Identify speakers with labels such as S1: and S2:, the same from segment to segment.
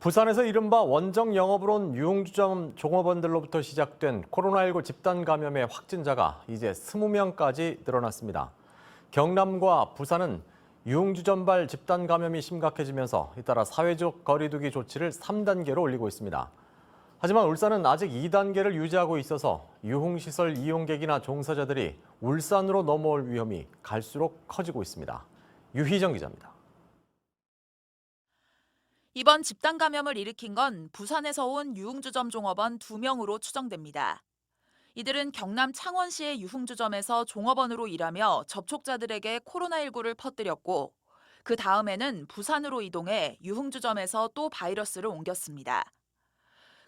S1: 부산에서 이른바 원정 영업으로 온 유흥주점 종업원들로부터 시작된 코로나19 집단 감염의 확진자가 이제 20명까지 늘어났습니다. 경남과 부산은 유흥주점발 집단 감염이 심각해지면서 잇따라 사회적 거리두기 조치를 3단계로 올리고 있습니다. 하지만 울산은 아직 2단계를 유지하고 있어서 유흥시설 이용객이나 종사자들이 울산으로 넘어올 위험이 갈수록 커지고 있습니다. 유희정 기자입니다.
S2: 이번 집단 감염을 일으킨 건 부산에서 온 유흥주점 종업원 2명으로 추정됩니다. 이들은 경남 창원시의 유흥주점에서 종업원으로 일하며 접촉자들에게 코로나19를 퍼뜨렸고, 그 다음에는 부산으로 이동해 유흥주점에서 또 바이러스를 옮겼습니다.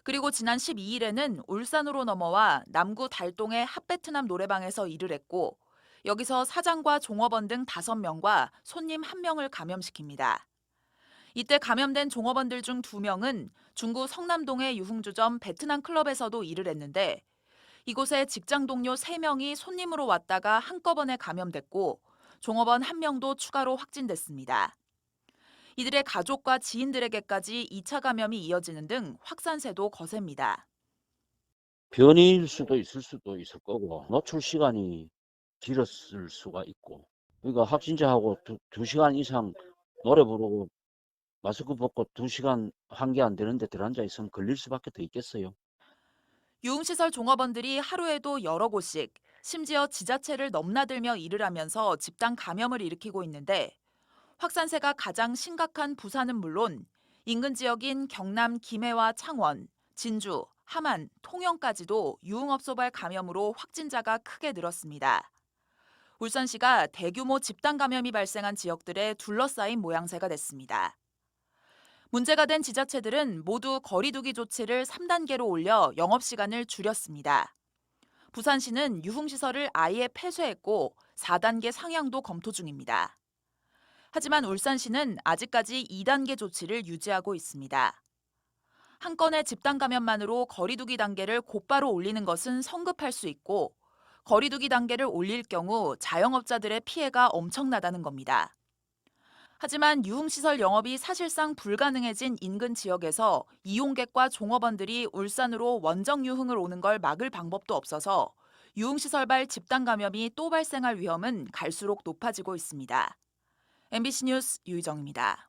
S2: 그리고 지난 12일에는 울산으로 넘어와 남구 달동의 핫베트남 노래방에서 일을 했고, 여기서 사장과 종업원 등 5명과 손님 1명을 감염시킵니다. 이때 감염된 종업원들 중 2명은 중구 성남동의 유흥주점 베트남 클럽에서도 일을 했는데, 이곳에 직장 동료 3명이 손님으로 왔다가 한꺼번에 감염됐고, 종업원 1명도 추가로 확진됐습니다. 이들의 가족과 지인들에게까지 2차 감염이 이어지는 등 확산세도 거셉니다.
S3: 변이일 수도 있을 거고 노출 시간이 길었을 수가 있고, 그러니까 확진자하고 두 시간 이상 노래 부르고 마스크 벗고 2시간 한 게 안 되는데 들어앉아 있으면 걸릴 수밖에 더 있겠어요.
S2: 유흥시설 종업원들이 하루에도 여러 곳씩, 심지어 지자체를 넘나들며 일을 하면서 집단 감염을 일으키고 있는데, 확산세가 가장 심각한 부산은 물론 인근 지역인 경남 김해와 창원, 진주, 함안, 통영까지도 유흥업소발 감염으로 확진자가 크게 늘었습니다. 울산시가 대규모 집단 감염이 발생한 지역들에 둘러싸인 모양새가 됐습니다. 문제가 된 지자체들은 모두 거리두기 조치를 3단계로 올려 영업시간을 줄였습니다. 부산시는 유흥시설을 아예 폐쇄했고 4단계 상향도 검토 중입니다. 하지만 울산시는 아직까지 2단계 조치를 유지하고 있습니다. 한 건의 집단 감염만으로 거리두기 단계를 곧바로 올리는 것은 성급할 수 있고, 거리두기 단계를 올릴 경우 자영업자들의 피해가 엄청나다는 겁니다. 하지만 유흥시설 영업이 사실상 불가능해진 인근 지역에서 이용객과 종업원들이 울산으로 원정 유흥을 오는 걸 막을 방법도 없어서 유흥시설발 집단 감염이 또 발생할 위험은 갈수록 높아지고 있습니다. MBC 뉴스 유희정입니다.